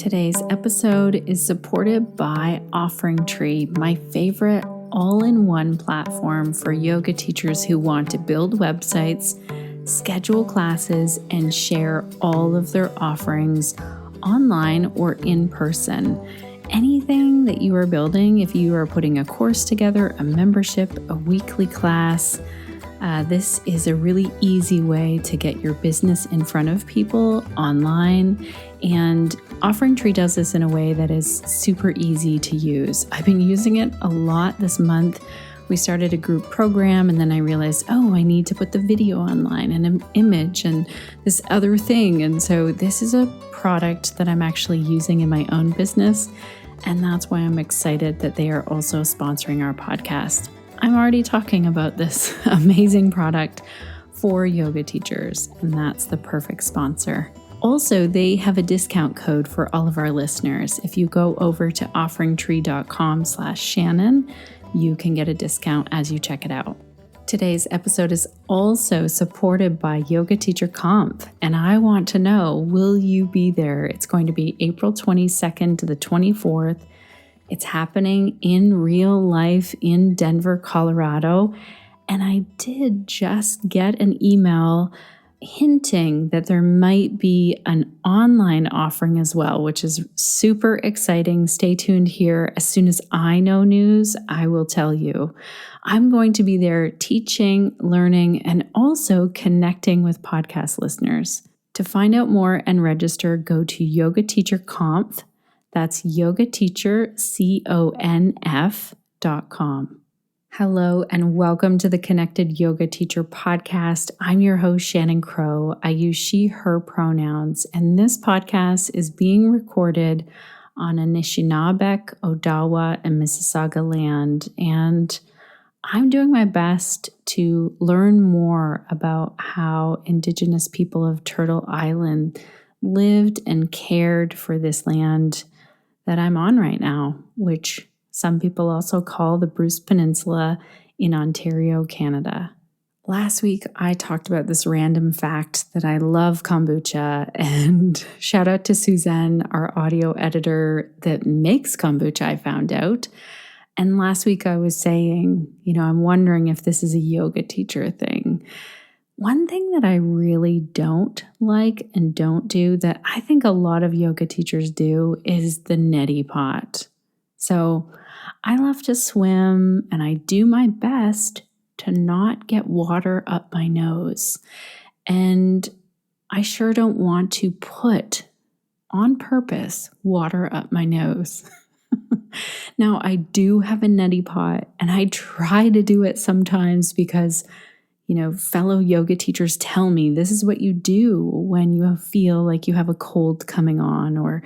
Today's episode is supported by Offering Tree, my favorite all-in-one platform for yoga teachers who want to build websites, schedule classes, and share all of their offerings online or in person. Anything that you are building, if you are putting a course together, a membership, a weekly class, this is a really easy way to get your business in front of people online. And Offering Tree does this in a way that is super easy to use. I've been using it a lot this month. We started a group program and then I realized, I need to put the video online and an image and this other thing. And so this is a product that I'm actually using in my own business. And that's why I'm excited that they are also sponsoring our podcast. I'm already talking about this amazing product for yoga teachers, and that's the perfect sponsor. Also, they have a discount code for all of our listeners. If you go over to offeringtree.com/Shannon, you can get a discount as you check it out. Today's episode is also supported by Yoga Teacher Conf, and I want to know, will you be there? It's going to be April 22nd to the 24th. It's happening in real life in Denver, Colorado. And I did just get an email hinting that there might be an online offering as well, which is super exciting. Stay tuned here. As soon as I know news, I will tell you. I'm going to be there teaching, learning, and also connecting with podcast listeners. To find out more and register, go to Yoga Teacher Conf. That's yogateacherconf.com. Hello and welcome to the Connected Yoga Teacher podcast. I'm your host, Shannon Crow. I use she, her pronouns, and this podcast is being recorded on Anishinaabe, Odawa, and Mississauga land. And I'm doing my best to learn more about how Indigenous people of Turtle Island lived and cared for this land that I'm on right now, which some people also call the Bruce Peninsula in Ontario, Canada. Last week, I talked about this random fact that I love kombucha, and shout out to Suzanne, our audio editor that makes kombucha, I found out. And last week I was saying, I'm wondering if this is a yoga teacher thing. One thing that I really don't like and don't do that I think a lot of yoga teachers do is the neti pot. So I love to swim and I do my best to not get water up my nose. And I sure don't want to put on purpose water up my nose. Now, I do have a neti pot and I try to do it sometimes because fellow yoga teachers tell me this is what you do when you feel like you have a cold coming on, or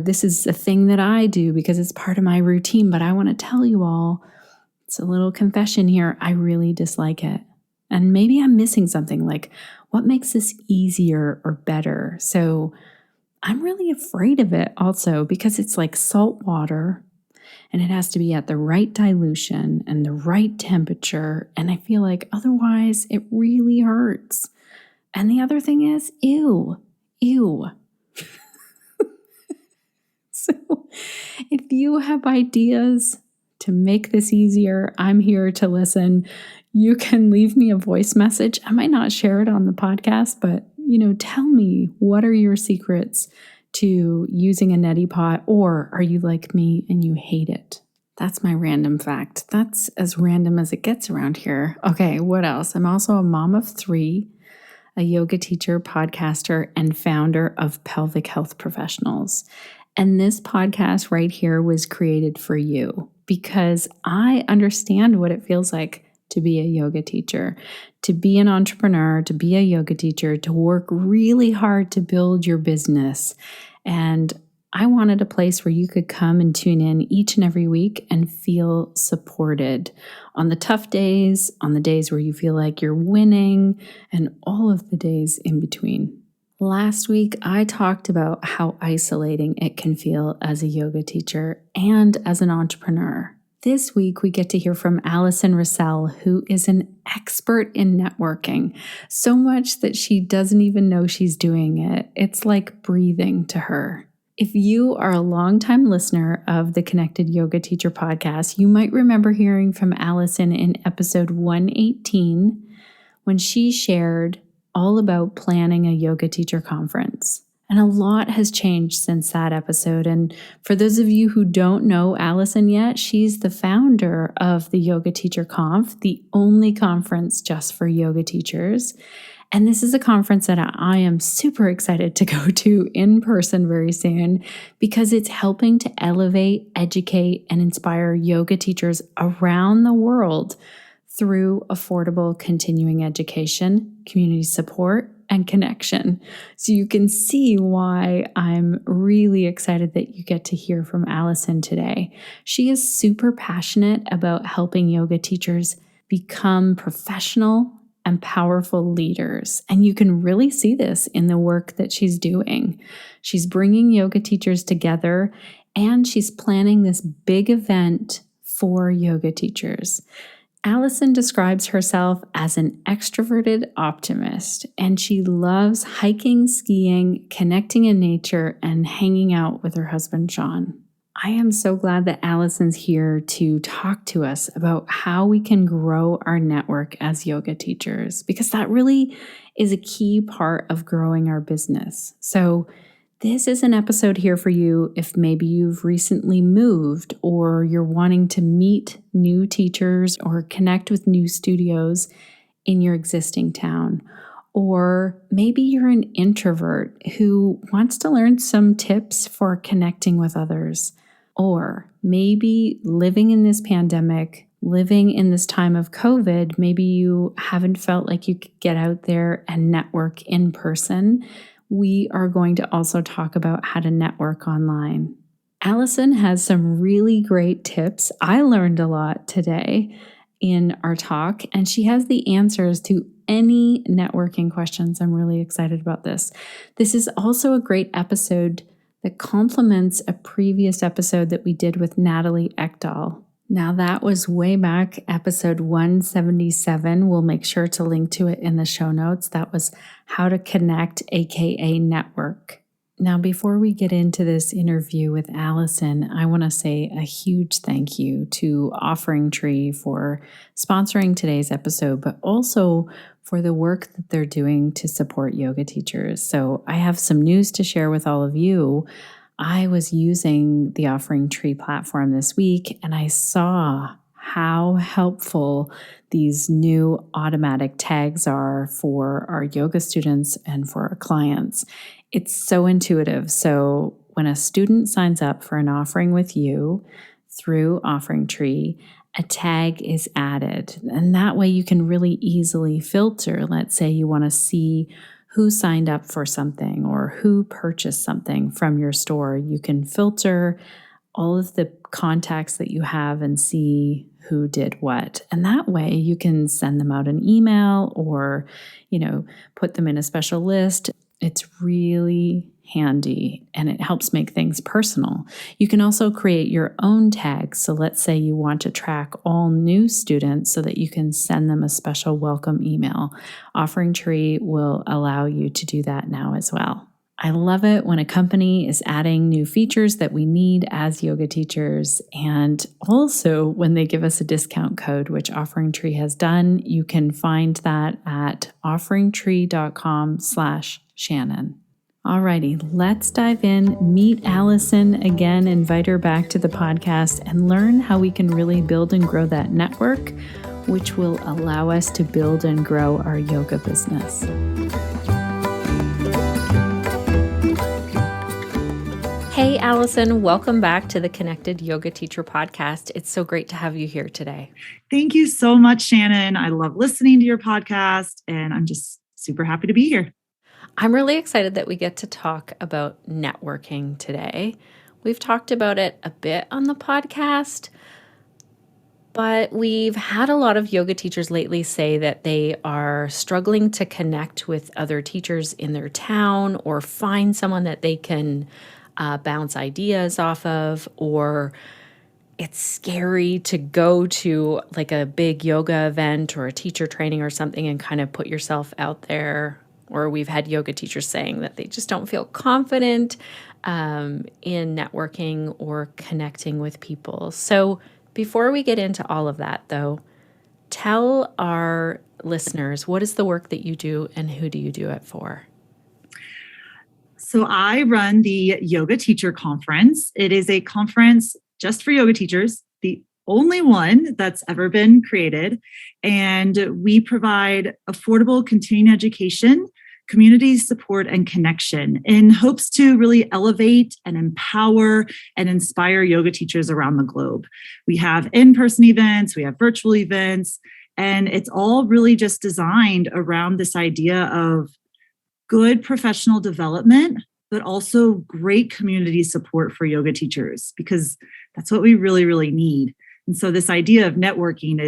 this is a thing that I do because it's part of my routine. But I want to tell you all, it's a little confession here, I really dislike it. And maybe I'm missing something, like what makes this easier or better? So I'm really afraid of it also because it's like salt water. And it has to be at the right dilution and the right temperature. And I feel like otherwise it really hurts. And the other thing is, ew. So if you have ideas to make this easier, I'm here to listen. You can leave me a voice message. I might not share it on the podcast, but tell me, what are your secrets to using a neti pot, or are you like me and you hate it? That's my random fact. That's as random as it gets around here. Okay, what else? I'm also a mom of 3, a yoga teacher, podcaster, and founder of Pelvic Health Professionals. And this podcast right here was created for you because I understand what it feels like to be a yoga teacher, to be an entrepreneur, to be a yoga teacher, to work really hard to build your business. And I wanted a place where you could come and tune in each and every week and feel supported on the tough days, on the days where you feel like you're winning, and all of the days in between. Last week, I talked about how isolating it can feel as a yoga teacher and as an entrepreneur. This week, we get to hear from Allison Rissel, who is an expert in networking, so much that she doesn't even know she's doing it. It's like breathing to her. If you are a longtime listener of the Connected Yoga Teacher podcast, you might remember hearing from Allison in episode 118 when she shared all about planning a yoga teacher conference. And a lot has changed since that episode. And for those of you who don't know Allison yet, she's the founder of the Yoga Teacher Conf, the only conference just for yoga teachers. And this is a conference that I am super excited to go to in person very soon because it's helping to elevate, educate, and inspire yoga teachers around the world through affordable continuing education, community support, and connection. So you can see why I'm really excited that you get to hear from Allison today. She is super passionate about helping yoga teachers become professional and powerful leaders. And you can really see this in the work that she's doing. She's bringing yoga teachers together, and she's planning this big event for yoga teachers. Allison describes herself as an extroverted optimist, and she loves hiking, skiing, connecting in nature, and hanging out with her husband, Sean. I am so glad that Allison's here to talk to us about how we can grow our network as yoga teachers, because that really is a key part of growing our business. So this is an episode here for you if maybe you've recently moved or you're wanting to meet new teachers or connect with new studios in your existing town. Or maybe you're an introvert who wants to learn some tips for connecting with others. Or maybe living in this pandemic, living in this time of COVID, maybe you haven't felt like you could get out there and network in person. We are going to also talk about how to network online. Allison has some really great tips. I learned a lot today in our talk, and she has the answers to any networking questions. I'm really excited about this. This is also a great episode that complements a previous episode that we did with Natalie Ekdahl. Now that was way back, episode 177. We'll make sure to link to it in the show notes. That was how to connect, aka network. Now, before we get into this interview with Allison, I want to say a huge thank you to Offering Tree for sponsoring today's episode, but also for the work that they're doing to support yoga teachers. So I have some news to share with all of you. I was using the Offering Tree platform this week, and I saw how helpful these new automatic tags are for our yoga students and for our clients. It's so intuitive. So when a student signs up for an offering with you through Offering Tree, a tag is added. And that way you can really easily filter. Let's say you want to see who signed up for something or who purchased something from your store. You can filter all of the contacts that you have and see who did what. And that way you can send them out an email or, put them in a special list. It's really handy and it helps make things personal. You can also create your own tags. So let's say you want to track all new students so that you can send them a special welcome email. Offering Tree will allow you to do that now as well. I love it when a company is adding new features that we need as yoga teachers, and also when they give us a discount code, which Offering Tree has done. You can find that at offeringtree.com/Shannon. Alrighty, let's dive in, meet Allison again, invite her back to the podcast, and learn how we can really build and grow that network, which will allow us to build and grow our yoga business. Hey, Allison, welcome back to the Connected Yoga Teacher podcast. It's so great to have you here today. Thank you so much, Shannon. I love listening to your podcast, and I'm just super happy to be here. I'm really excited that we get to talk about networking today. We've talked about it a bit on the podcast, but we've had a lot of yoga teachers lately say that they are struggling to connect with other teachers in their town or find someone that they can bounce ideas off of, or it's scary to go to like a big yoga event or a teacher training or something and kind of put yourself out there or we've had yoga teachers saying that they just don't feel confident in networking or connecting with people. So before we get into all of that, though, tell our listeners, what is the work that you do and who do you do it for? So I run the Yoga Teacher Conference. It is a conference just for yoga teachers, the only one that's ever been created. And we provide affordable continuing education, community support, and connection in hopes to really elevate and empower and inspire yoga teachers around the globe. We have in-person events, we have virtual events, and it's all really just designed around this idea of good professional development, but also great community support for yoga teachers, because that's what we really, really need. And so this idea of networking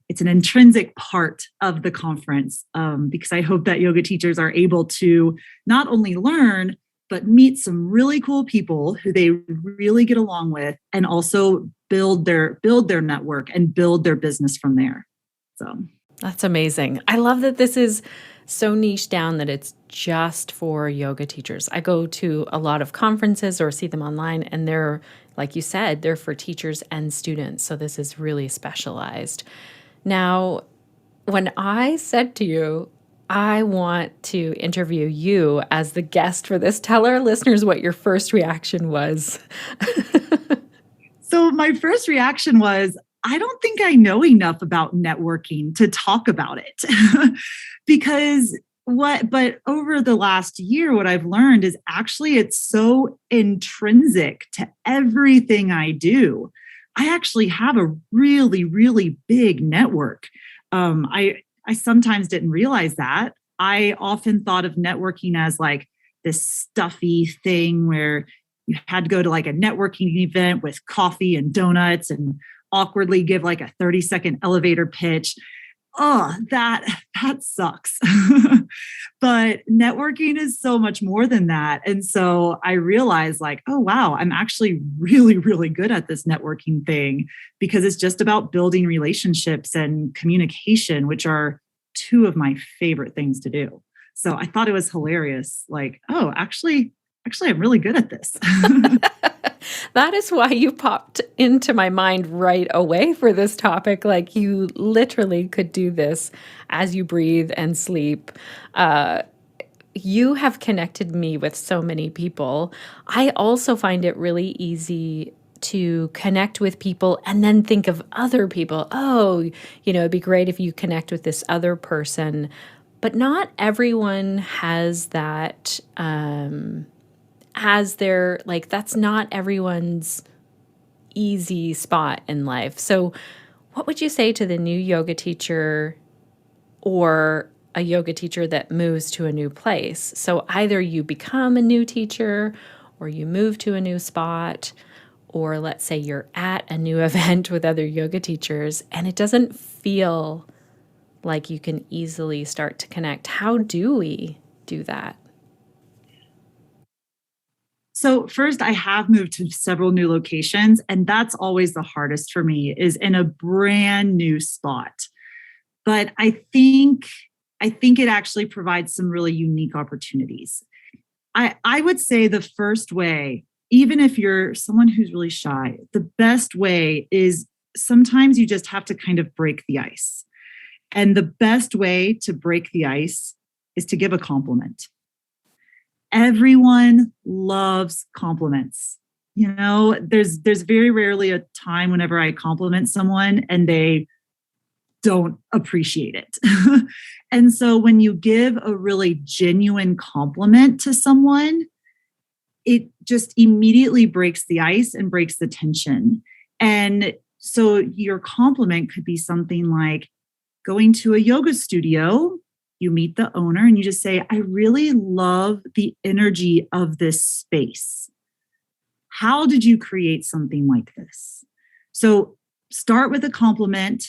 it's an intrinsic part of the conference, because I hope that yoga teachers are able to not only learn, but meet some really cool people who they really get along with, and also build their network and build their business from there. So that's amazing. I love that this is so niche down that it's just for yoga teachers. I go to a lot of conferences or see them online, and they're, like you said, they're for teachers and students. So this is really specialized. Now, when I said to you, I want to interview you as the guest for this, tell our listeners what your first reaction was. So my first reaction was, I don't think I know enough about networking to talk about it. But over the last year, what I've learned is actually it's so intrinsic to everything I do. I actually have a really, really big network. I sometimes didn't realize that. I often thought of networking as like this stuffy thing where you had to go to like a networking event with coffee and donuts and awkwardly give like a 30-second elevator pitch. Oh, that sucks. But networking is so much more than that. And so I realized like, oh, wow, I'm actually really, really good at this networking thing, because it's just about building relationships and communication, which are two of my favorite things to do. So I thought it was hilarious. Like, oh, actually, I'm really good at this. That is why you popped into my mind right away for this topic. Like, you literally could do this as you breathe and sleep. You have connected me with so many people. I also find it really easy to connect with people and then think of other people. Oh, it'd be great if you connect with this other person. But not everyone has that, that's not everyone's easy spot in life. So what would you say to the new yoga teacher or a yoga teacher that moves to a new place? So either you become a new teacher or you move to a new spot, or let's say you're at a new event with other yoga teachers and it doesn't feel like you can easily start to connect. How do we do that? So first, I have moved to several new locations, and that's always the hardest for me, is in a brand new spot. But I think it actually provides some really unique opportunities. I would say the first way, even if you're someone who's really shy, the best way is sometimes you just have to kind of break the ice. And the best way to break the ice is to give a compliment. Everyone loves compliments. There's very rarely a time whenever I compliment someone and they don't appreciate it. And so when you give a really genuine compliment to someone, it just immediately breaks the ice and breaks the tension. And so your compliment could be something like going to a yoga studio. You meet the owner and you just say, I really love the energy of this space. How did you create something like this? So start with a compliment.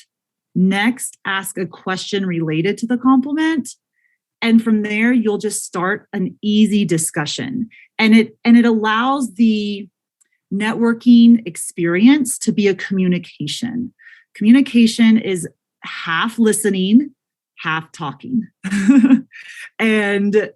Next, ask a question related to the compliment. And from there, you'll just start an easy discussion. And it allows the networking experience to be a communication. Communication is half listening, half talking. And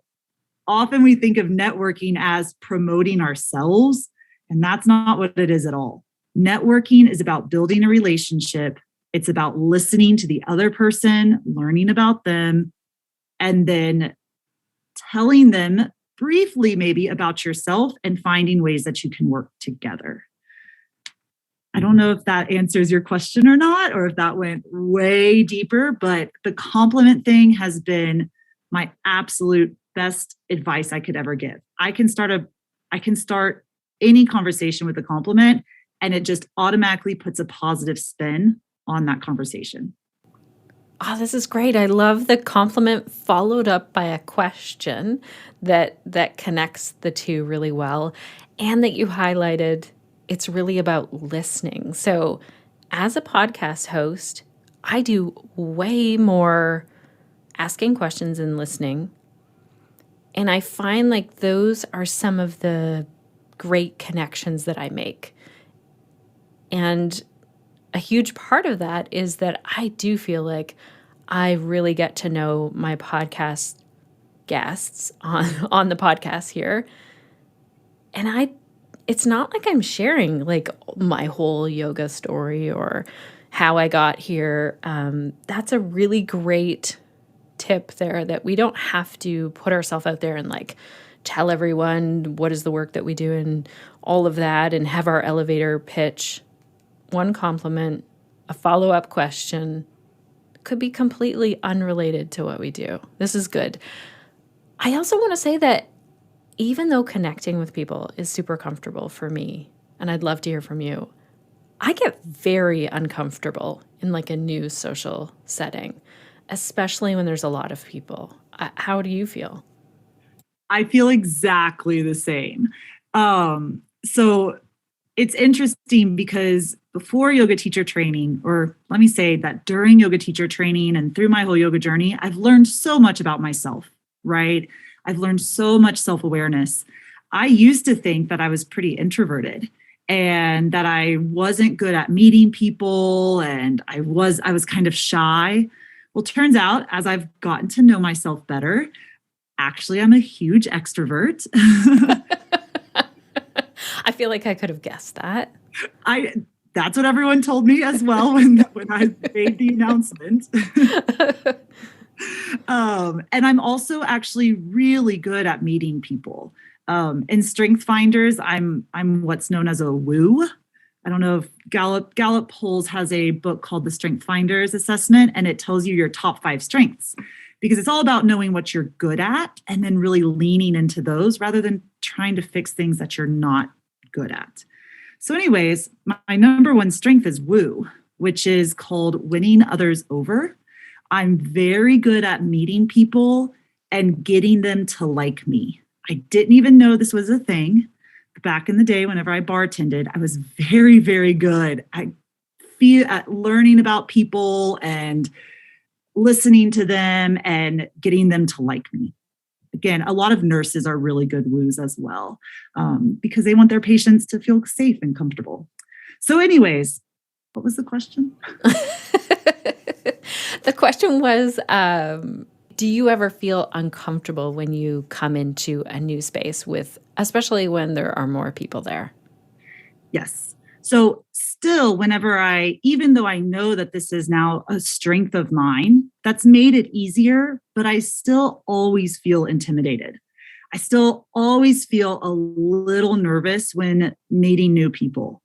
often we think of networking as promoting ourselves, and that's not what it is at all. Networking is about building a relationship. It's about listening to the other person, learning about them, and then telling them briefly maybe about yourself and finding ways that you can work together. I don't know if that answers your question or not, or if that went way deeper, but the compliment thing has been my absolute best advice I could ever give. I can start any conversation with a compliment, and it just automatically puts a positive spin on that conversation. Oh, this is great. I love the compliment followed up by a question that connects the two really well, and that you highlighted it's really about listening. So, as a podcast host, I do way more asking questions and listening. And I find like those are some of the great connections that I make. And a huge part of that is that I do feel like I really get to know my podcast guests on the podcast here. And it's not like I'm sharing like my whole yoga story or how I got here. That's a really great tip there, that we don't have to put ourselves out there and like tell everyone what is the work that we do and all of that and have our elevator pitch. One compliment, a follow-up question could be completely unrelated to what we do. This is good. I also want to say that even though connecting with people is super comfortable for me, and I'd love to hear from you, I get very uncomfortable in like a new social setting, especially when there's a lot of people. How do you feel? I feel exactly the same. So it's interesting because before yoga teacher training, or let me say that during yoga teacher training and through my whole yoga journey, I've learned so much about myself, right? I've learned so much self-awareness. I used to think that I was pretty introverted and that I wasn't good at meeting people, and I was kind of shy. Well, turns out as I've gotten to know myself better, actually I'm a huge extrovert. I feel like I could have guessed that. That's what everyone told me as well when I made the announcement. And I'm also actually really good at meeting people. In Strength Finders, I'm what's known as a woo. I don't know if Gallup Polls has a book called the Strength Finders Assessment, and it tells you your top 5 strengths, because it's all about knowing what you're good at and then really leaning into those rather than trying to fix things that you're not good at. So anyways, my number one strength is woo, which is called winning others over. I'm very good at meeting people and getting them to like me. I didn't even know this was a thing. Back in the day, whenever I bartended, I was very, very good at learning about people and listening to them and getting them to like me. Again, a lot of nurses are really good woos as well, because they want their patients to feel safe and comfortable. So anyways, what was the question? The question was, do you ever feel uncomfortable when you come into a new space especially when there are more people there? Yes. So still, even though I know that this is now a strength of mine, that's made it easier, but I still always feel intimidated. I still always feel a little nervous when meeting new people,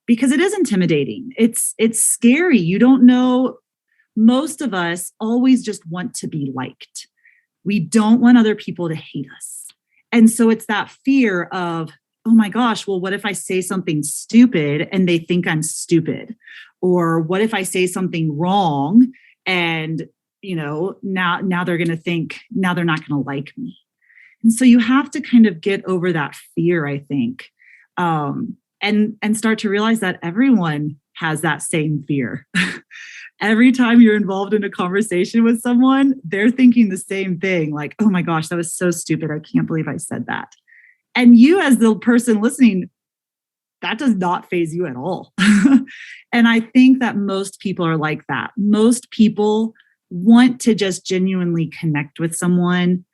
because it is intimidating. It's scary. You don't know. Most of us always just want to be liked. We don't want other people to hate us. And so it's that fear of, oh my gosh, well, what if I say something stupid and they think I'm stupid? Or what if I say something wrong and, now they're going to think, now they're not going to like me. And so you have to kind of get over that fear, I think, and start to realize that everyone has that same fear. Every time you're involved in a conversation with someone, they're thinking the same thing, like, oh my gosh, that was so stupid. I can't believe I said that. And you, as the person listening, that does not faze you at all. And I think that most people are like that. Most people want to just genuinely connect with someone.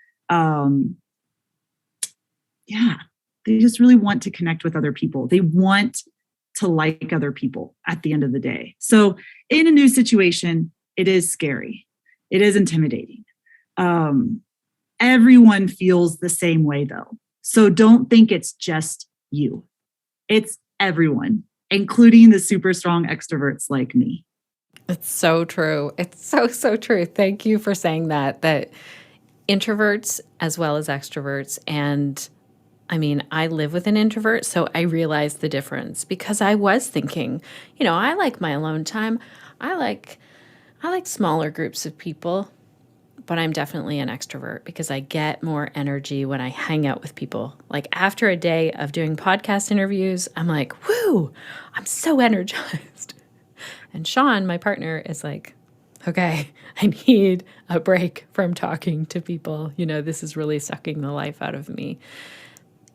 They just really want to connect with other people. They want to like other people at the end of the day. So in a new situation, it is scary. It is intimidating. Everyone feels the same way though. So don't think it's just you. It's everyone, including the super strong extroverts like me. It's so true. It's so true. Thank you for saying that introverts as well as extroverts. And I mean, I live with an introvert, so I realized the difference because I was thinking, I like my alone time. I like smaller groups of people, but I'm definitely an extrovert because I get more energy when I hang out with people. Like after a day of doing podcast interviews, I'm like, whoo, I'm so energized. And Sean, my partner, is like, okay, I need a break from talking to people. This is really sucking the life out of me.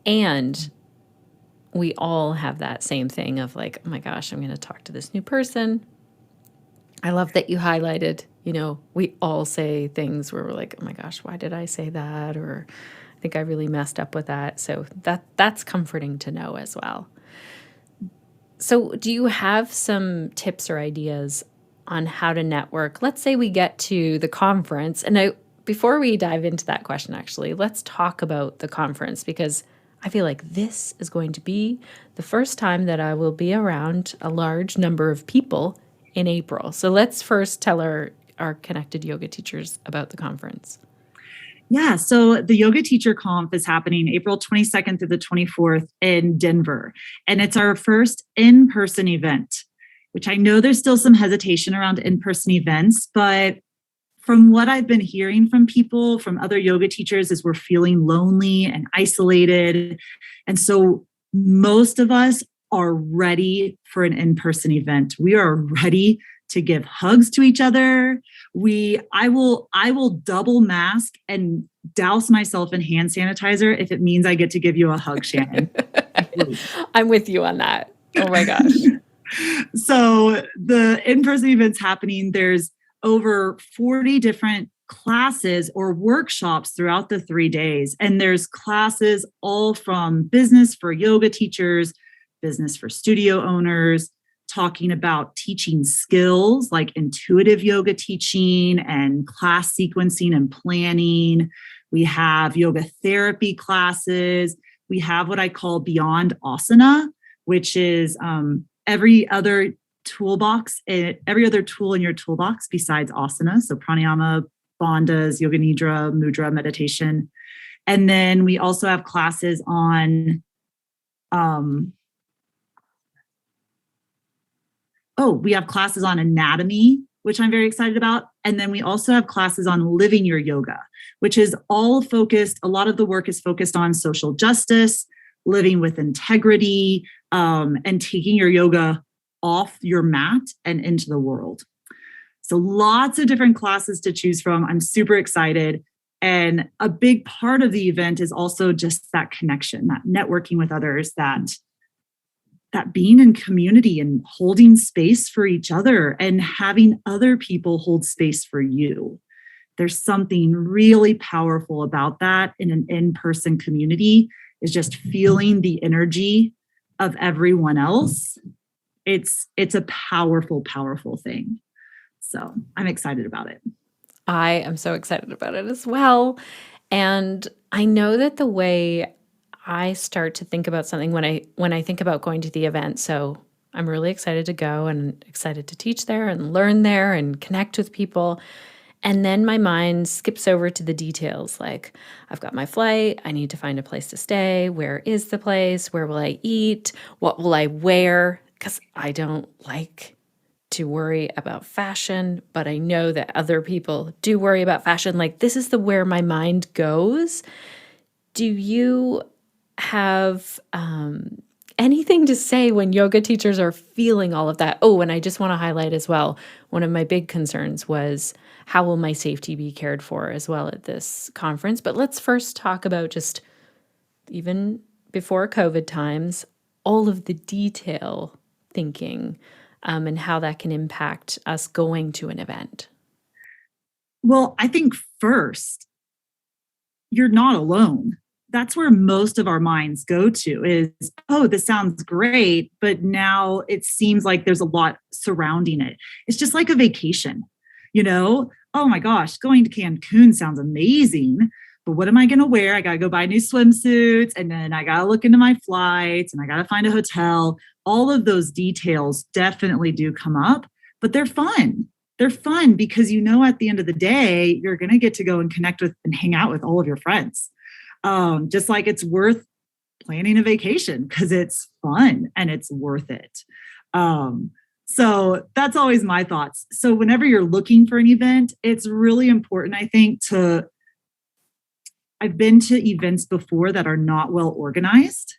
And we all have that same thing of like, oh my gosh, I'm going to talk to this new person. I love that you highlighted, we all say things where we're like, oh my gosh, why did I say that? Or I think I really messed up with that. So that's comforting to know as well. So do you have some tips or ideas on how to network? Let's say we get to the conference. And before we dive into that question, actually, let's talk about the conference because I feel like this is going to be the first time that I will be around a large number of people in April. So let's first tell our connected yoga teachers about the conference. Yeah, so the Yoga Teacher Conf is happening April 22nd through the 24th in Denver. And it's our first in-person event, which I know there's still some hesitation around in-person events, but from what I've been hearing from people, from other yoga teachers, is we're feeling lonely and isolated. And so most of us are ready for an in-person event. We are ready to give hugs to each other. I will double mask and douse myself in hand sanitizer if it means I get to give you a hug, Shannon. I'm with you on that. Oh my gosh. So the in-person event's happening. There's over 40 different classes or workshops throughout the 3 days. And there's classes all from business for yoga teachers, business for studio owners, talking about teaching skills like intuitive yoga teaching and class sequencing and planning. We have yoga therapy classes. We have what I call Beyond Asana, which is every other tool in your toolbox besides asana. So pranayama, bandhas, yoga nidra, mudra, meditation. And then we also have classes on we have classes on anatomy, which I'm very excited about. And then we also have classes on living your yoga, which is all focused. A lot of the work is focused on social justice, living with integrity, and taking your yoga off your mat and into the world. So lots of different classes to choose from. I'm super excited. And a big part of the event is also just that connection, that networking with others, that being in community and holding space for each other and having other people hold space for you. There's something really powerful about that in an in-person community, is just feeling the energy of everyone else. It's a powerful, powerful thing. So I'm excited about it. I am so excited about it as well. And I know that the way I start to think about something when I think about going to the event, so I'm really excited to go and excited to teach there and learn there and connect with people. And then my mind skips over to the details, like I've got my flight, I need to find a place to stay, where is the place, where will I eat, what will I wear? Because I don't like to worry about fashion, but I know that other people do worry about fashion. Like this is where my mind goes. Do you have anything to say when yoga teachers are feeling all of that? Oh, and I just want to highlight as well, one of my big concerns was how will my safety be cared for as well at this conference? But let's first talk about just even before COVID times, all of the detail thinking and how that can impact us going to an event. Well, I think first, you're not alone. That's where most of our minds go to is, oh, this sounds great, but now it seems like there's a lot surrounding it. It's just like a vacation, you know? Oh my gosh, going to Cancun sounds amazing, but what am I going to wear? I got to go buy new swimsuits and then I got to look into my flights and I got to find a hotel. All of those details definitely do come up, but they're fun. They're fun because at the end of the day, you're going to get to go and connect with and hang out with all of your friends. Just like it's worth planning a vacation because it's fun and it's worth it. So that's always my thoughts. So whenever you're looking for an event, it's really important, I think, I've been to events before that are not well organized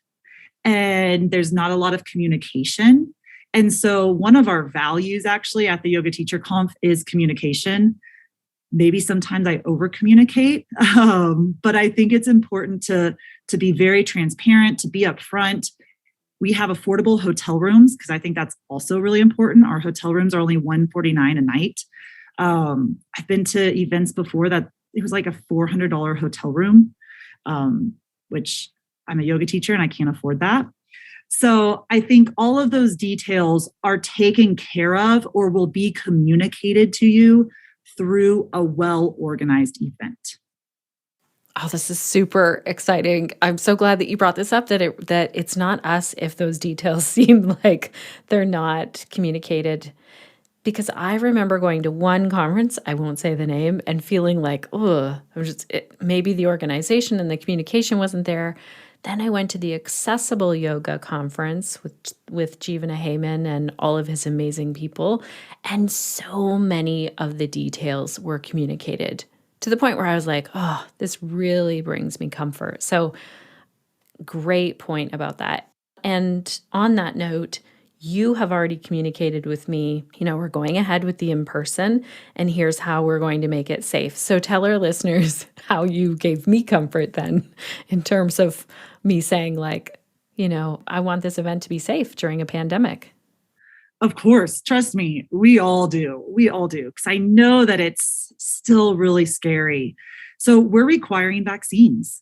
and there's not a lot of communication. And so one of our values actually at the Yoga Teacher Conf is communication. Maybe sometimes I over communicate, but I think it's important to be very transparent, to be upfront. We have affordable hotel rooms because I think that's also really important. Our hotel rooms are only $149 a night. I've been to events before that it was like a $400 hotel room, which I'm a yoga teacher and I can't afford that. So I think all of those details are taken care of or will be communicated to you through a well-organized event. Oh, this is super exciting. I'm so glad that you brought this up, that it's not us if those details seem like they're not communicated. Because I remember going to one conference, I won't say the name, and feeling like, maybe the organization and the communication wasn't there. Then I went to the Accessible Yoga Conference with Jivana Heyman and all of his amazing people. And so many of the details were communicated to the point where I was like, oh, this really brings me comfort. So great point about that. And on that note, you have already communicated with me, we're going ahead with the in-person, and here's how we're going to make it safe. So tell our listeners how you gave me comfort then in terms of me saying I want this event to be safe during a pandemic. Of course, trust me, we all do. We all do, because I know that it's still really scary. So we're requiring vaccines.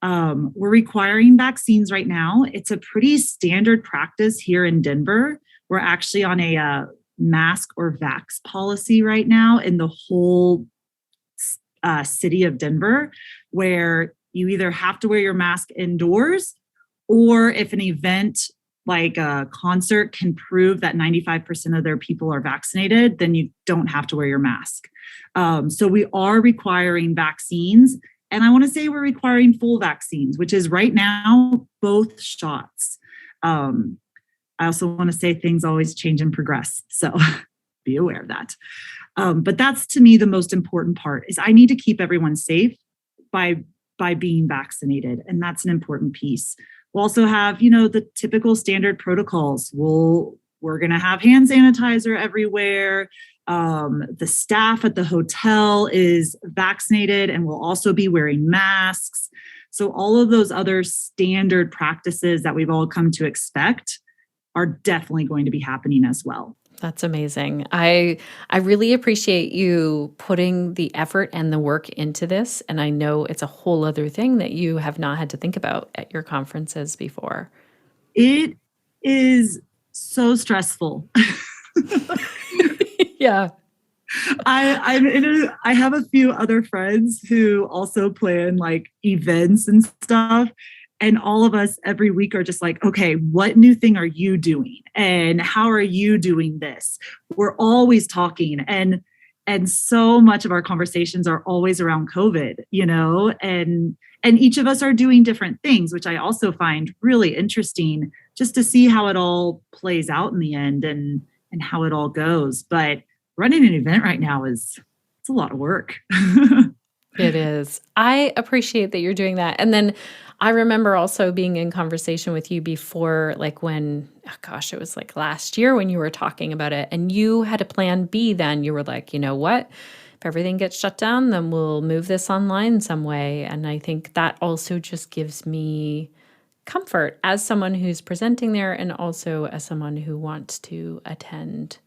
We're requiring vaccines right now. It's a pretty standard practice here in Denver. We're actually on a mask or vax policy right now in the whole city of Denver, where you either have to wear your mask indoors, or if an event like a concert can prove that 95% of their people are vaccinated, then you don't have to wear your mask. So we are requiring vaccines. And I want to say we're requiring full vaccines, which is right now, both shots. I also want to say things always change and progress. So be aware of that. But that's, to me, the most important part is I need to keep everyone safe by being vaccinated. And that's an important piece. We'll also have, the typical standard protocols. We're going to have hand sanitizer everywhere. The staff at the hotel is vaccinated and will also be wearing masks. So all of those other standard practices that we've all come to expect are definitely going to be happening as well. That's amazing. I really appreciate you putting the effort and the work into this. And I know it's a whole other thing that you have not had to think about at your conferences before. It is so stressful. Yeah. I have a few other friends who also plan like events and stuff. And all of us every week are just like, okay, what new thing are you doing? And how are you doing this? We're always talking. And so much of our conversations are always around COVID, and each of us are doing different things, which I also find really interesting just to see how it all plays out in the end and how it all goes. But running an event right now it's a lot of work. It is. I appreciate that you're doing that. And then I remember also being in conversation with you before, like when, it was like last year when you were talking about it and you had a plan B then. You were like, you know what? If everything gets shut down, then we'll move this online some way. And I think that also just gives me comfort as someone who's presenting there and also as someone who wants to attend.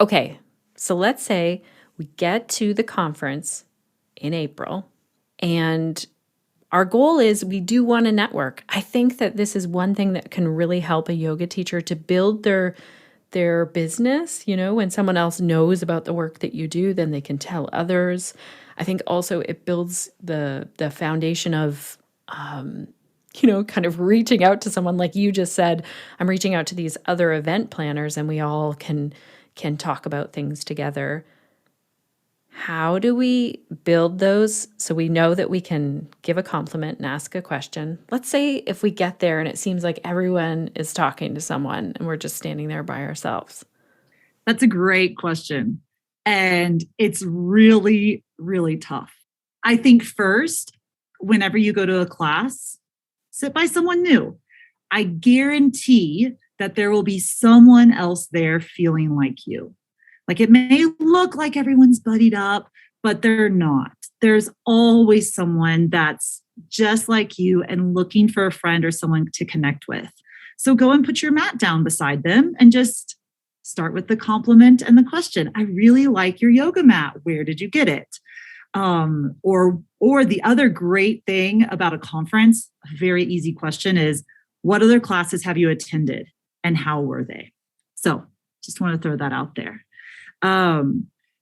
Okay, so let's say We get to the conference in April, and our goal is we do want to network. I think that this is one thing that can really help a yoga teacher to build their business. When someone else knows about the work that you do, then they can tell others. I think also it builds the foundation of kind of reaching out to someone. Like you just said, I'm reaching out to these other event planners, and we all can talk about things together. How do we build those so we know that we can give a compliment and ask a question? Let's say if we get there and it seems like everyone is talking to someone and we're just standing there by ourselves. That's a great question. And it's really, really tough. I think first, whenever you go to a class, sit by someone new. I guarantee that there will be someone else there feeling like you. Like it may look like everyone's buddied up, but they're not. There's always someone that's just like you and looking for a friend or someone to connect with. So go and put your mat down beside them and just start with the compliment and the question. I really like your yoga mat. Where did you get it? Or the other great thing about a conference, a very easy question is, what other classes have you attended and how were they? So just want to throw that out there.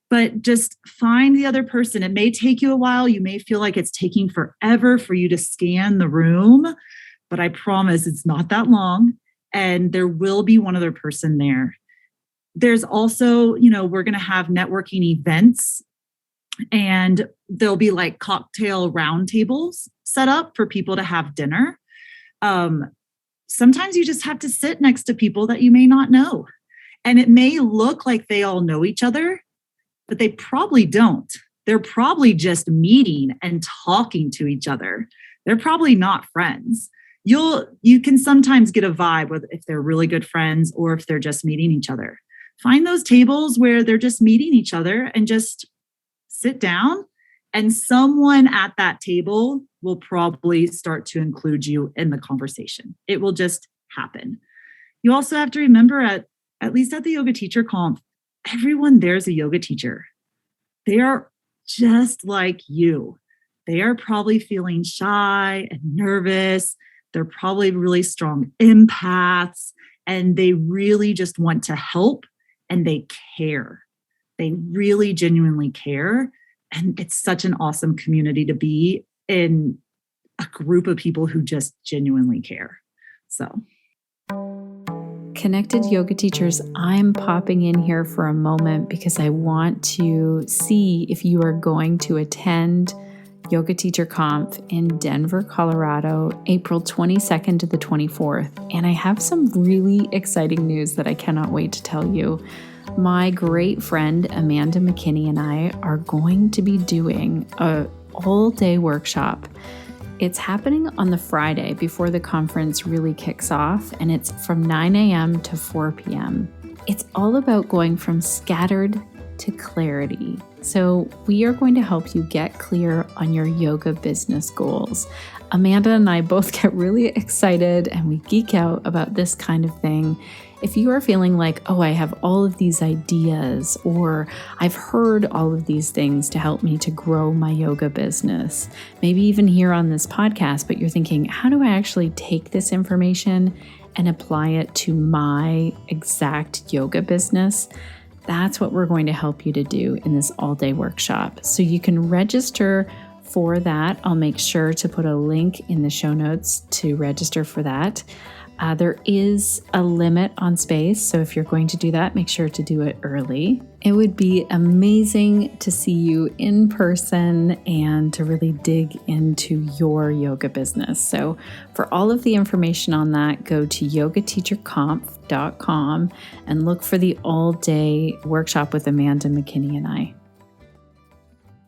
But just find the other person. It may take you a while. You may feel like it's taking forever for you to scan the room, but I promise it's not that long and there will be one other person there. There's also, we're going to have networking events and there'll be like cocktail round tables set up for people to have dinner. Sometimes you just have to sit next to people that you may not know. And it may look like they all know each other, but they probably don't. They're probably just meeting and talking to each other. They're probably not friends. You can sometimes get a vibe with if they're really good friends or if they're just meeting each other. Find those tables where they're just meeting each other and just sit down, and someone at that table will probably start to include you in the conversation. It will just happen. You also have to remember at least at the Yoga Teacher Conf, everyone there's a yoga teacher. They are just like you. They are probably feeling shy and nervous. They're probably really strong empaths, and they really just want to help and they care. They really genuinely care. And it's such an awesome community to be in, a group of people who just genuinely care. So. Connected Yoga Teachers, I'm popping in here for a moment because I want to see if you are going to attend Yoga Teacher Conf in Denver, Colorado, April 22nd to the 24th. And I have some really exciting news that I cannot wait to tell you. My great friend Amanda McKinney and I are going to be doing a all-day workshop. It's happening on the Friday before the conference really kicks off, and it's from 9 a.m. to 4 p.m. It's all about going from scattered to clarity. So we are going to help you get clear on your yoga business goals. Amanda and I both get really excited and we geek out about this kind of thing. If you are feeling like, oh, I have all of these ideas, or I've heard all of these things to help me to grow my yoga business, maybe even here on this podcast, but you're thinking, how do I actually take this information and apply it to my exact yoga business? That's what we're going to help you to do in this all-day workshop. So you can register for that. I'll make sure to put a link in the show notes to register for that. There is a limit on space, so if you're going to do that, make sure to do it early. It would be amazing to see you in person and to really dig into your yoga business. So for all of the information on that, go to yogateacherconf.com and look for the all-day workshop with Amanda McKinney and I.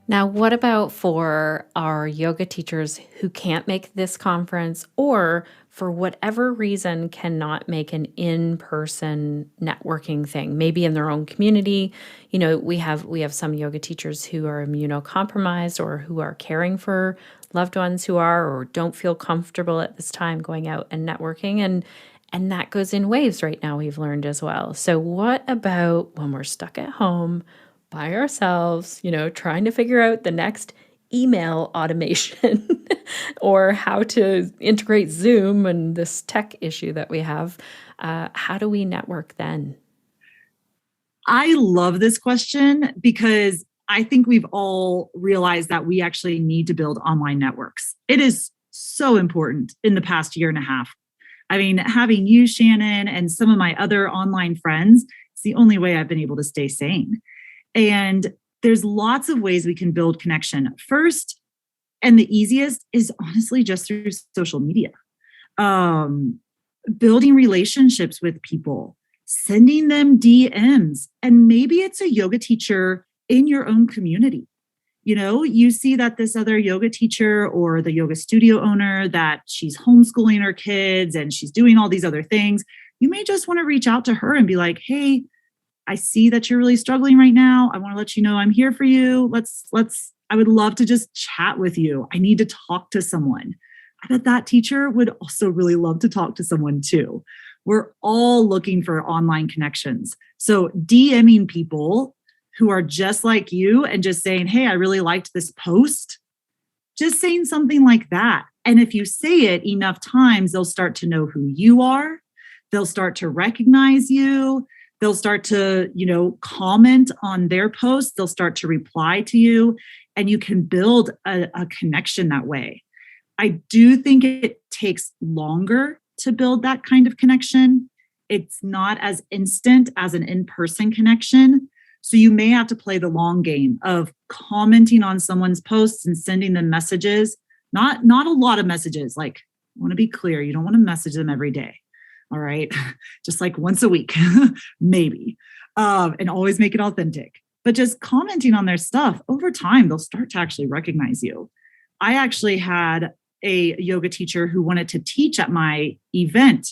Now, what about for our yoga teachers who can't make this conference or for whatever reason cannot make an in-person networking thing, maybe in their own community? You know, we have some yoga teachers who are immunocompromised or who are caring for loved ones who are or don't feel comfortable at this time going out and networking, and that goes in waves right now, we've learned as well. So what about when we're stuck at home by ourselves, trying to figure out the next email automation or how to integrate Zoom and this tech issue that we have, how do we network then? I love this question because I think we've all realized that we actually need to build online networks. It is so important in the past year and a half. I mean, having you, Shannon, and some of my other online friends, it's the only way I've been able to stay sane. And there's lots of ways we can build connection. First, and the easiest is honestly just through social media. Building relationships with people, sending them DMs, and maybe it's a yoga teacher in your own community. You see that this other yoga teacher or the yoga studio owner that she's homeschooling her kids and she's doing all these other things. You may just want to reach out to her and be like, hey, I see that you're really struggling right now. I want to let you know I'm here for you. I would love to just chat with you. I need to talk to someone. I bet that teacher would also really love to talk to someone too. We're all looking for online connections. So DMing people who are just like you and just saying, hey, I really liked this post. Just saying something like that. And if you say it enough times, they'll start to know who you are. They'll start to recognize you. They'll start to, comment on their posts. They'll start to reply to you. And you can build a connection that way. I do think it takes longer to build that kind of connection. It's not as instant as an in-person connection. So you may have to play the long game of commenting on someone's posts and sending them messages, not a lot of messages. Like, I want to be clear, you don't want to message them every day. All right. Just like once a week, maybe. And always make it authentic. But just commenting on their stuff over time, they'll start to actually recognize you. I actually had a yoga teacher who wanted to teach at my event,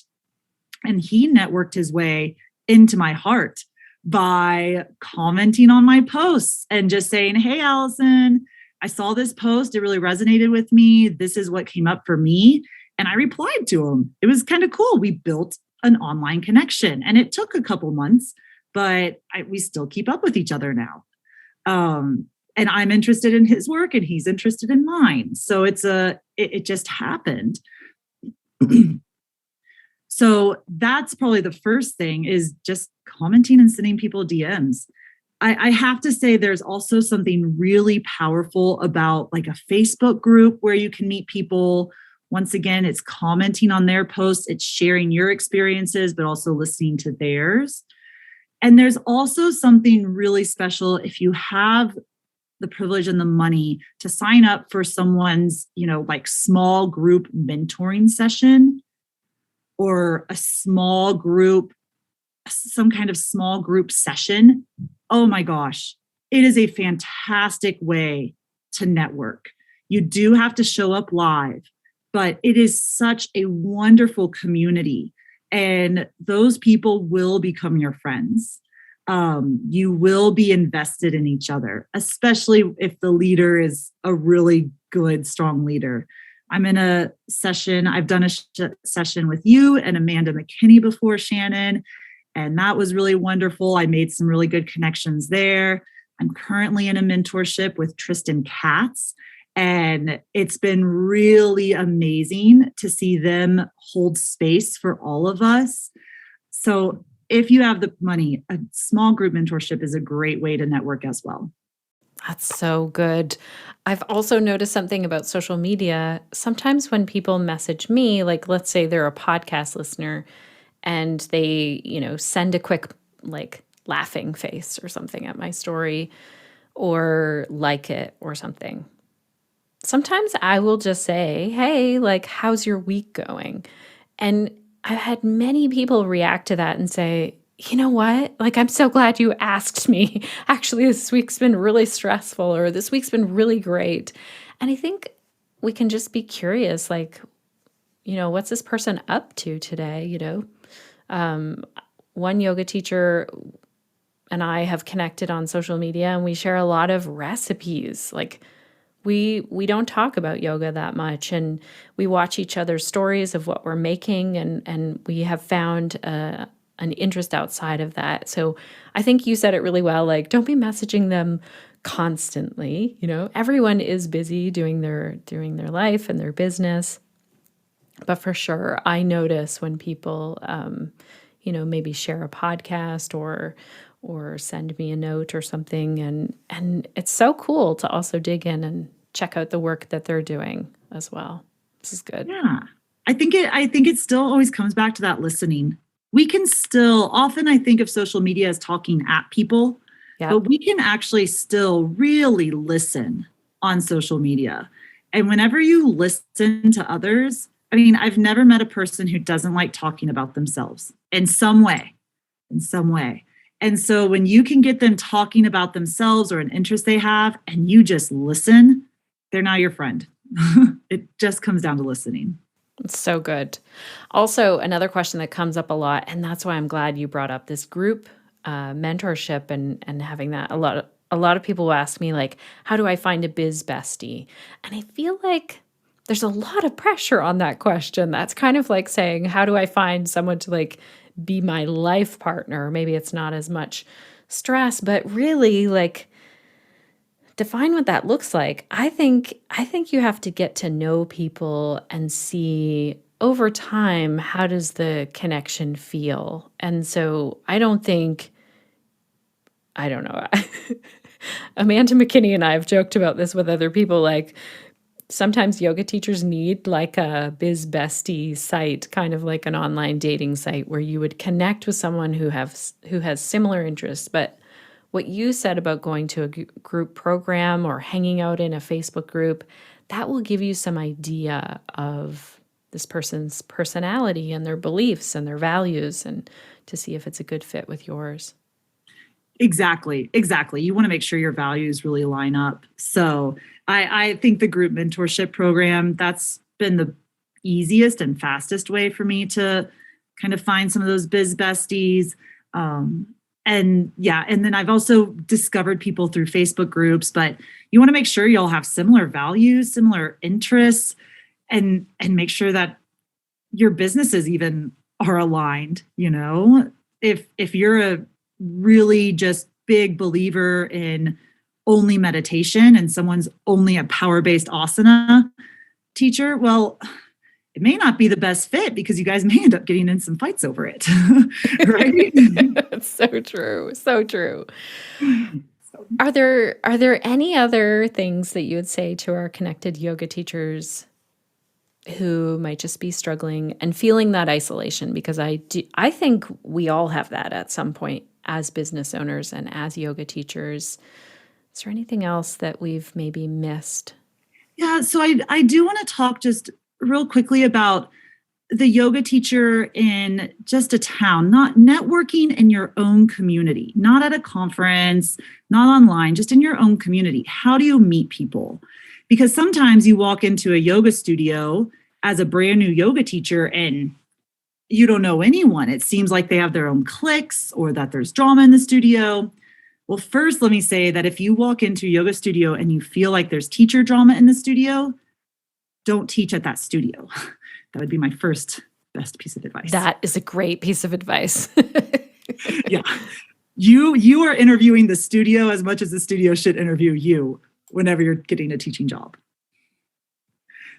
and he networked his way into my heart by commenting on my posts and just saying, hey, Allison, I saw this post. It really resonated with me. This is what came up for me. And I replied to him. It was kind of cool. We built an online connection and it took a couple months, but we still keep up with each other now. And I'm interested in his work and he's interested in mine. So it just happened. So that's probably the first thing, is just commenting and sending people DMs. I have to say there's also something really powerful about like a Facebook group where you can meet people. Once again, it's commenting on their posts, it's sharing your experiences, but also listening to theirs. And there's also something really special if you have the privilege and the money to sign up for someone's, like small group mentoring session or a small group, some kind of small group session. Oh my gosh, it is a fantastic way to network. You do have to show up live, but it is such a wonderful community, and those people will become your friends. You will be invested in each other, especially if the leader is a really good, strong leader. I'm in a session, I've done a session with you and Amanda McKinney before, Shannon, and that was really wonderful. I made some really good connections there. I'm currently in a mentorship with Tristan Katz, and it's been really amazing to see them hold space for all of us. So if you have the money, a small group mentorship is a great way to network as well. That's so good. I've also noticed something about social media. Sometimes when people message me, like let's say they're a podcast listener and they, send a quick like laughing face or something at my story or like it or something. Sometimes I will just say, hey, like, how's your week going? And I've had many people react to that and say, you know what? Like, I'm so glad you asked me. Actually, this week's been really stressful, or this week's been really great. And I think we can just be curious, like, what's this person up to today? One yoga teacher and I have connected on social media, and we share a lot of recipes. Like, we don't talk about yoga that much, and we watch each other's stories of what we're making, and we have found an interest outside of that. So I think you said it really well, like, don't be messaging them constantly. Everyone is busy doing their life and their business. But for sure, I notice when people, maybe share a podcast or send me a note or something, and it's so cool to also dig in and check out the work that they're doing as well. This is good. Yeah. I think it still always comes back to that listening. We can still, often I think of social media as talking at people, but we can actually still really listen on social media. And whenever you listen to others, I mean, I've never met a person who doesn't like talking about themselves in some way. And so when you can get them talking about themselves or an interest they have, and you just listen, they're now your friend. It just comes down to listening. It's so good. Also, another question that comes up a lot, and that's why I'm glad you brought up this group mentorship and having that. A lot of people ask me, like, how do I find a biz bestie? And I feel like there's a lot of pressure on that question. That's kind of like saying, how do I find someone to like be my life partner? Maybe it's not as much stress, but really like define what that looks like. I think you have to get to know people and see over time, how does the connection feel? And so I don't know. Amanda McKinney and I have joked about this with other people, like sometimes yoga teachers need like a biz bestie site, kind of like an online dating site where you would connect with someone who has similar interests. But what you said about going to a group program or hanging out in a Facebook group, that will give you some idea of this person's personality and their beliefs and their values, and to see if it's a good fit with yours. Exactly. You want to make sure your values really line up. So I think the group mentorship program, that's been the easiest and fastest way for me to kind of find some of those biz besties. And then I've also discovered people through Facebook groups, but you want to make sure y'all have similar values, similar interests, and make sure that your businesses even are aligned. If you're a really just big believer in only meditation and someone's only a power-based asana teacher, well, it may not be the best fit because you guys may end up getting in some fights over it. Right? So true. Are there any other things that you would say to our connected yoga teachers who might just be struggling and feeling that isolation? Because I think we all have that at some point as business owners and as yoga teachers. Is there anything else that we've maybe missed? Yeah, so I do want to talk just real quickly about the yoga teacher in just a town, not networking in your own community, not at a conference, not online, just in your own community. How do you meet people? Because sometimes you walk into a yoga studio as a brand new yoga teacher and you don't know anyone. It seems like they have their own cliques or that there's drama in the studio. Well, first, let me say that if you walk into a yoga studio and you feel like there's teacher drama in the studio, don't teach at that studio. That would be my first best piece of advice. That is a great piece of advice. Yeah. You are interviewing the studio as much as the studio should interview you whenever you're getting a teaching job.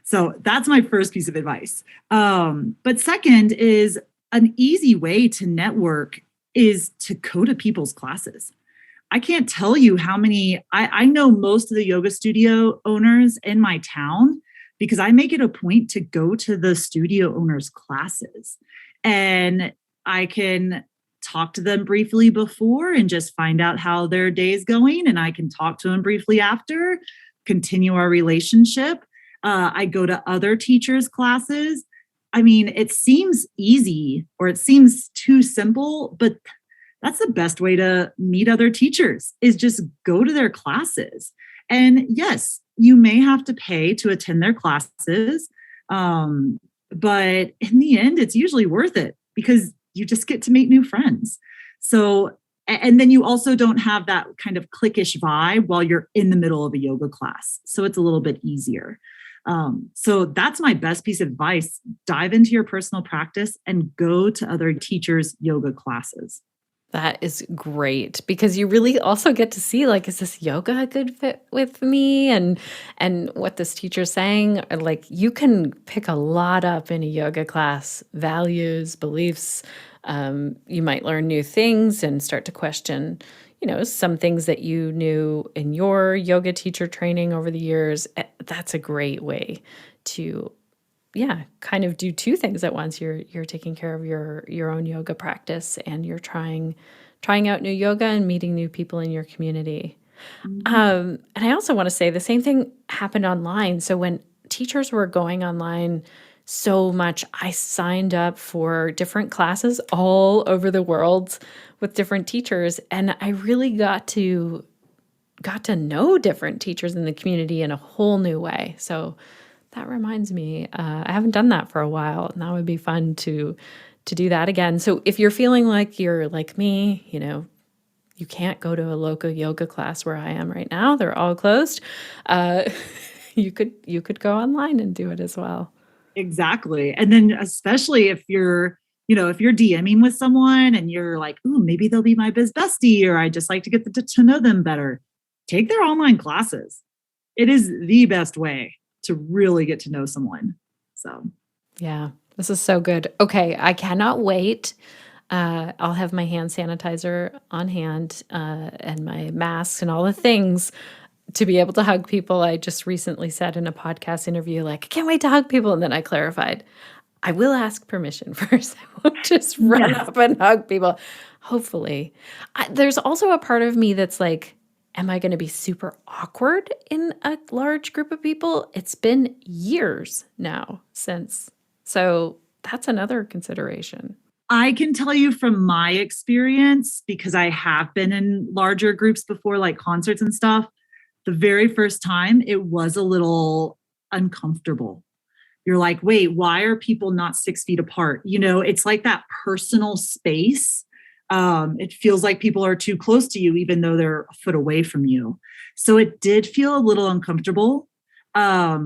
So that's my first piece of advice. But second is an easy way to network is to go to people's classes. I can't tell you how many, I know most of the yoga studio owners in my town because I make it a point to go to the studio owners' classes. And I can talk to them briefly before and just find out how their day is going. And I can talk to them briefly after, continue our relationship. I go to other teachers' classes. I mean, it seems easy or it seems too simple, but that's the best way to meet other teachers is just go to their classes. And yes, you may have to pay to attend their classes. But in the end, it's usually worth it because you just get to meet new friends. So, and then you also don't have that kind of cliquish vibe while you're in the middle of a yoga class. So it's a little bit easier. So that's my best piece of advice. Dive into your personal practice and go to other teachers' yoga classes. That is great because you really also get to see, like, is this yoga a good fit with me? And what this teacher's saying, like, you can pick a lot up in a yoga class, values, beliefs. You might learn new things and start to question, some things that you knew in your yoga teacher training over the years. That's a great way to kind of do two things at once. You're taking care of your own yoga practice, and you're trying out new yoga and meeting new people in your community. And I also want to say the same thing happened online. So when teachers were going online so much, I signed up for different classes all over the world with different teachers, and I really got to know different teachers in the community in a whole new way. So that reminds me, I haven't done that for a while, and that would be fun to do that again. So if you're feeling like you're like me, you can't go to a local yoga class where I am right now, they're all closed. You could go online and do it as well. Exactly. And then especially if you're DMing with someone and you're like, ooh, maybe they'll be my bestie, or I just like to get to know them better. Take their online classes. It is the best way to really get to know someone. So, yeah, this is so good. Okay, I cannot wait. I'll have my hand sanitizer on hand and my masks and all the things to be able to hug people. I just recently said in a podcast interview, like, I can't wait to hug people. And then I clarified, I will ask permission first. I won't just run up and hug people. Hopefully. There's also a part of me that's like, am I going to be super awkward in a large group of people? It's been years now since. So that's another consideration. I can tell you from my experience, because I have been in larger groups before, like concerts and stuff, the very first time it was a little uncomfortable. You're like, wait, why are people not 6 feet apart? It's like that personal space. It feels like people are too close to you, even though they're a foot away from you. So it did feel a little uncomfortable. I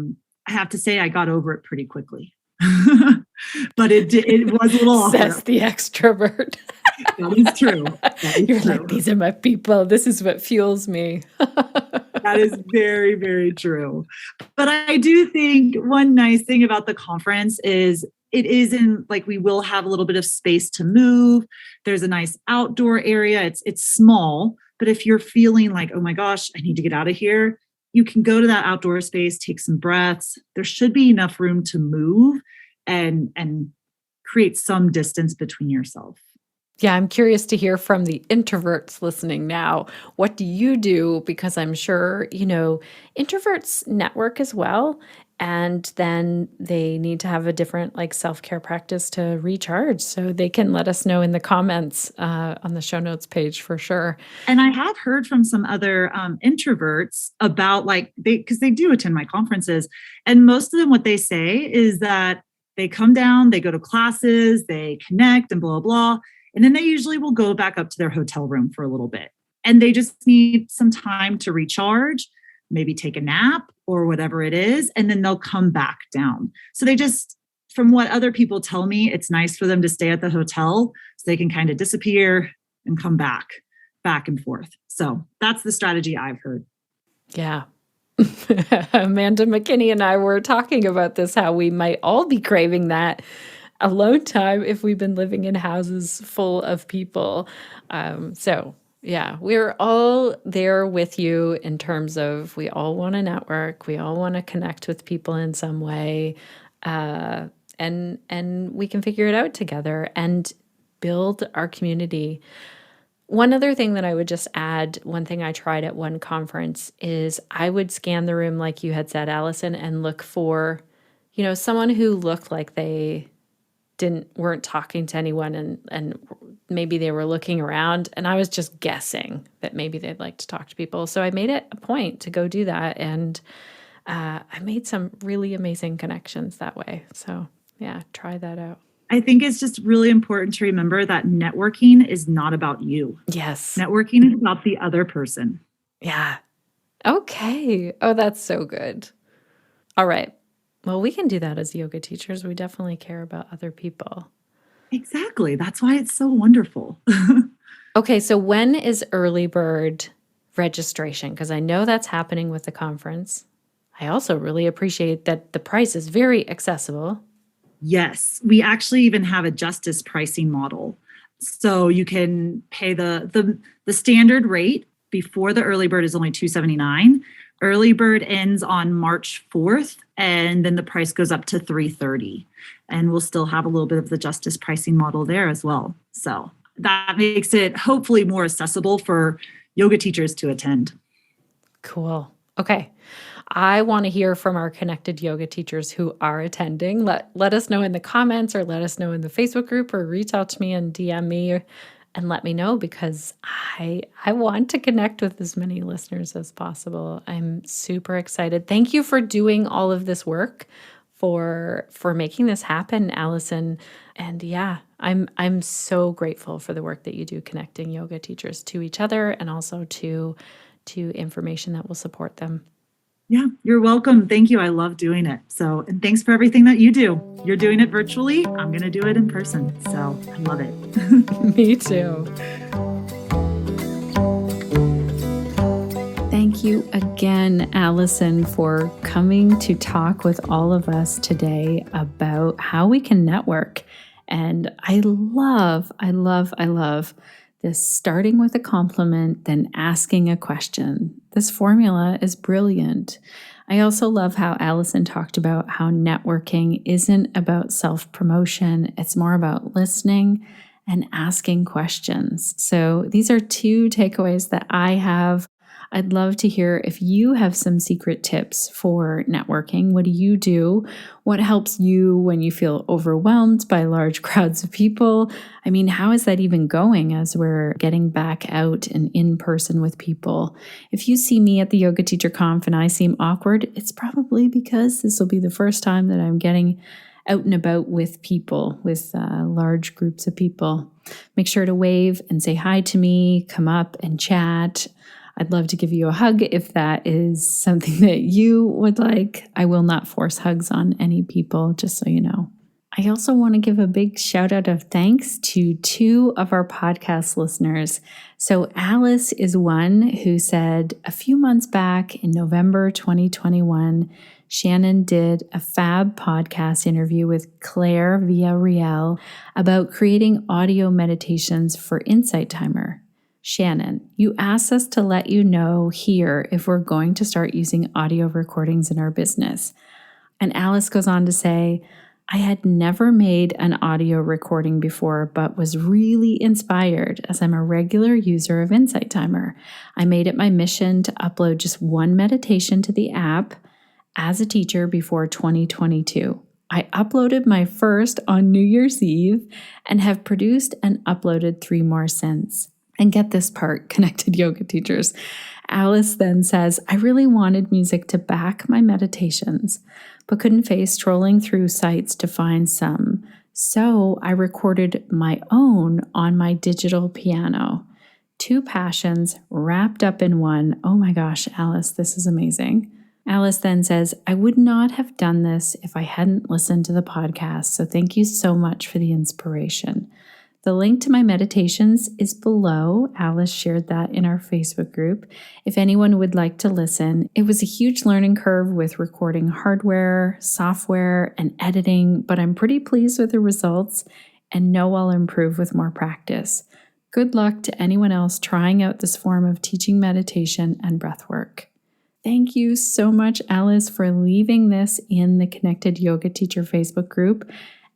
have to say I got over it pretty quickly. But it was a little awkward. Says the extrovert. That is true. You're true. Like, these are my people. This is what fuels me. That is very, very true. But I do think one nice thing about the conference is it isn't like we will have a little bit of space to move. There's a nice outdoor area. It's small, but if you're feeling like, oh my gosh, I need to get out of here, you can go to that outdoor space, take some breaths. There should be enough room to move and create some distance between yourself. Yeah, I'm curious to hear from the introverts listening now. What do you do? Because I'm sure, introverts network as well. And then they need to have a different self-care practice to recharge. So they can let us know in the comments on the show notes page for sure. And I have heard from some other introverts about because they do attend my conferences. And most of them, what they say is that they come down, they go to classes, they connect and blah, blah, blah. And then they usually will go back up to their hotel room for a little bit. And they just need some time to recharge, maybe take a nap or whatever it is. And then they'll come back down. So from what other people tell me, it's nice for them to stay at the hotel so they can kind of disappear and come back and forth. So that's the strategy I've heard. Yeah. Amanda McKinney and I were talking about this, how we might all be craving that alone time if we've been living in houses full of people. So yeah, we're all there with you in terms of we all want to network. We all want to connect with people in some way. And we can figure it out together and build our community. One other thing that I would just add, one thing I tried at one conference is I would scan the room like you had said, Allison, and look for, someone who looked like they weren't talking to anyone and maybe they were looking around, and I was just guessing that maybe they'd like to talk to people. So I made it a point to go do that, and I made some really amazing connections that way. So yeah, try that out. I think it's just really important to remember that networking is not about you. Yes. Networking is about the other person. Yeah. Okay. Oh, that's so good. All right. Well, we can do that as yoga teachers. We definitely care about other people. Exactly. That's why it's so wonderful. Okay, so when is early bird registration? Because I know that's happening with the conference. I also really appreciate that the price is very accessible. Yes, we actually even have a justice pricing model. So you can pay the standard rate before the early bird is only $279. Early bird ends on March 4th, and then the price goes up to $330. And we'll still have a little bit of the justice pricing model there as well. So that makes it hopefully more accessible for yoga teachers to attend. Cool. Okay. I want to hear from our connected yoga teachers who are attending. Let us know in the comments, or let us know in the Facebook group, or reach out to me and DM me and let me know, because I want to connect with as many listeners as possible. I'm super excited. Thank you for doing all of this work, for making this happen, Allison. And yeah, I'm so grateful for the work that you do connecting yoga teachers to each other, and also to information that will support them. Yeah, you're welcome. Thank you. I love doing it. So, and thanks for everything that you do. You're doing it virtually. I'm going to do it in person. So I love it. Me too. Thank you again, Allison, for coming to talk with all of us today about how we can network. And I love this starting with a compliment, then asking a question. This formula is brilliant. I also love how Allison talked about how networking isn't about self-promotion. It's more about listening and asking questions. So these are two takeaways that I have. I'd love to hear if you have some secret tips for networking. What do you do? What helps you when you feel overwhelmed by large crowds of people? I mean, how is that even going as we're getting back out and in person with people? If you see me at the Yoga Teacher Conf and I seem awkward, it's probably because this will be the first time that I'm getting out and about with people, with large groups of people. Make sure to wave and say hi to me, come up and chat. I'd love to give you a hug if that is something that you would like. I will not force hugs on any people, just so you know. I also want to give a big shout out of thanks to two of our podcast listeners. So Alice is one who said a few months back in November 2021, Shannon did a fab podcast interview with Claire Villarreal about creating audio meditations for Insight Timer. Shannon, you asked us to let you know here if we're going to start using audio recordings in our business. And Alice goes on to say, I had never made an audio recording before, but was really inspired as I'm a regular user of Insight Timer. I made it my mission to upload just one meditation to the app as a teacher before 2022. I uploaded my first on New Year's Eve and have produced and uploaded 3 more since. And get this part, connected yoga teachers. Alice then says, I really wanted music to back my meditations, but couldn't face scrolling through sites to find some. So I recorded my own on my digital piano. 2 passions wrapped up in one. Oh my gosh, Alice, this is amazing. Alice then says, I would not have done this if I hadn't listened to the podcast. So thank you so much for the inspiration. The link to my meditations is below. Alice shared that in our Facebook group. If anyone would like to listen, it was a huge learning curve with recording hardware, software, and editing, but I'm pretty pleased with the results and know I'll improve with more practice. Good luck to anyone else trying out this form of teaching meditation and breathwork. Thank you so much, Alice, for leaving this in the Connected Yoga Teacher Facebook group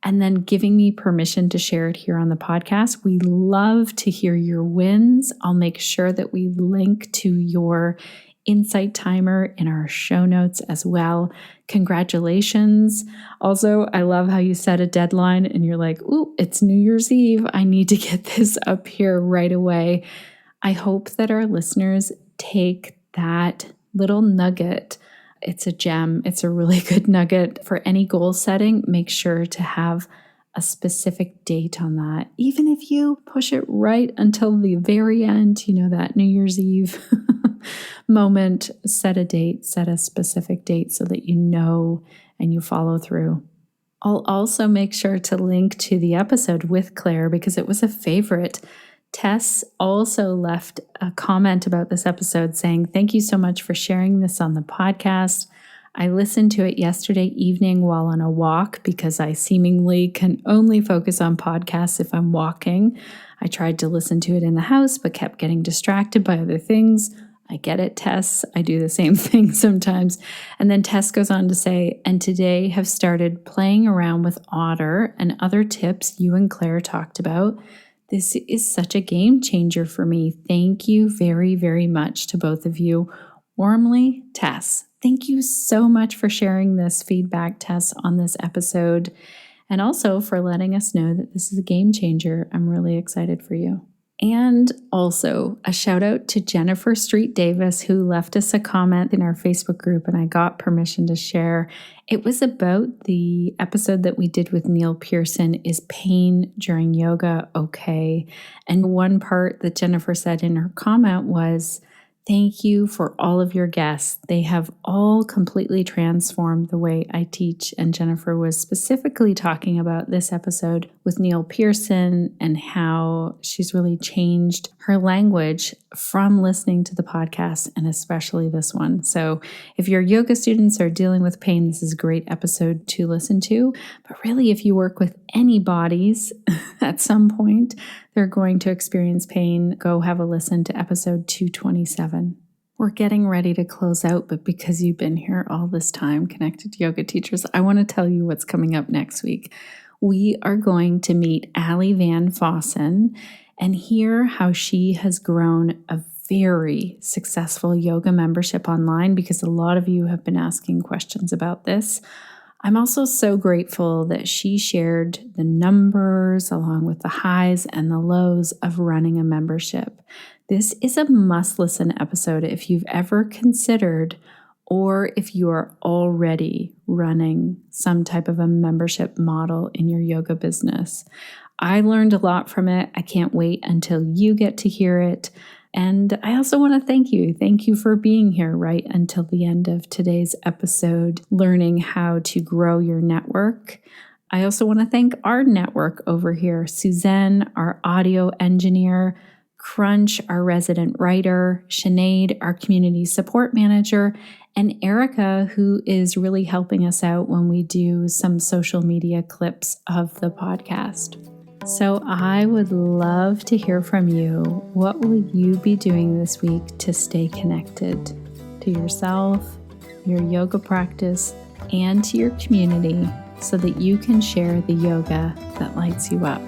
and then giving me permission to share it here on the podcast. We love to hear your wins. I'll make sure that we link to your Insight Timer in our show notes as well. Congratulations. Also, I love how you set a deadline and you're like, ooh, it's New Year's Eve. I need to get this up here right away. I hope that our listeners take that little nugget. It's a gem. It's a really good nugget for any goal setting. Make sure to have a specific date on that. Even if you push it right until the very end, that New Year's Eve moment, set a date, set a specific date so that you know and you follow through. I'll also make sure to link to the episode with Claire because it was a favorite. Tess also left a comment about this episode saying, "Thank you so much for sharing this on the podcast. I listened to it yesterday evening while on a walk because I seemingly can only focus on podcasts if I'm walking. I tried to listen to it in the house but kept getting distracted by other things." I get it, Tess. I do the same thing sometimes. And then Tess goes on to say, "And today have started playing around with Otter and other tips you and Claire talked about. This is such a game changer for me. Thank you very, very much to both of you. Warmly, Tess." Thank you so much for sharing this feedback, Tess, on this episode, and also for letting us know that this is a game changer. I'm really excited for you. And also a shout out to Jennifer Street Davis, who left us a comment in our Facebook group, and I got permission to share. It was about the episode that we did with Neil Pearson, "Is pain during yoga okay?" And one part that Jennifer said in her comment was, "Thank you for all of your guests. They have all completely transformed the way I teach." And Jennifer was specifically talking about this episode with Neil Pearson and how she's really changed her language from listening to the podcast, and especially this one. So if your yoga students are dealing with pain, this is a great episode to listen to. But really, if you work with any bodies at some point, they're going to experience pain, go have a listen to episode 227. We're getting ready to close out, but because you've been here all this time, Connected Yoga Teachers, I want to tell you what's coming up next week. We are going to meet Allie Van Fossen and hear how she has grown a very successful yoga membership online, because a lot of you have been asking questions about this. I'm also so grateful that she shared the numbers along with the highs and the lows of running a membership. This is a must-listen episode if you've ever considered, or if you are already running some type of a membership model in your yoga business. I learned a lot from it. I can't wait until you get to hear it. And I also want to thank you. Thank you for being here right until the end of today's episode, learning how to grow your network. I also want to thank our network over here, Suzanne, our audio engineer, Crunch, our resident writer, Sinead, our community support manager, and Erica, who is really helping us out when we do some social media clips of the podcast. So I would love to hear from you. What will you be doing this week to stay connected to yourself, your yoga practice, and to your community so that you can share the yoga that lights you up?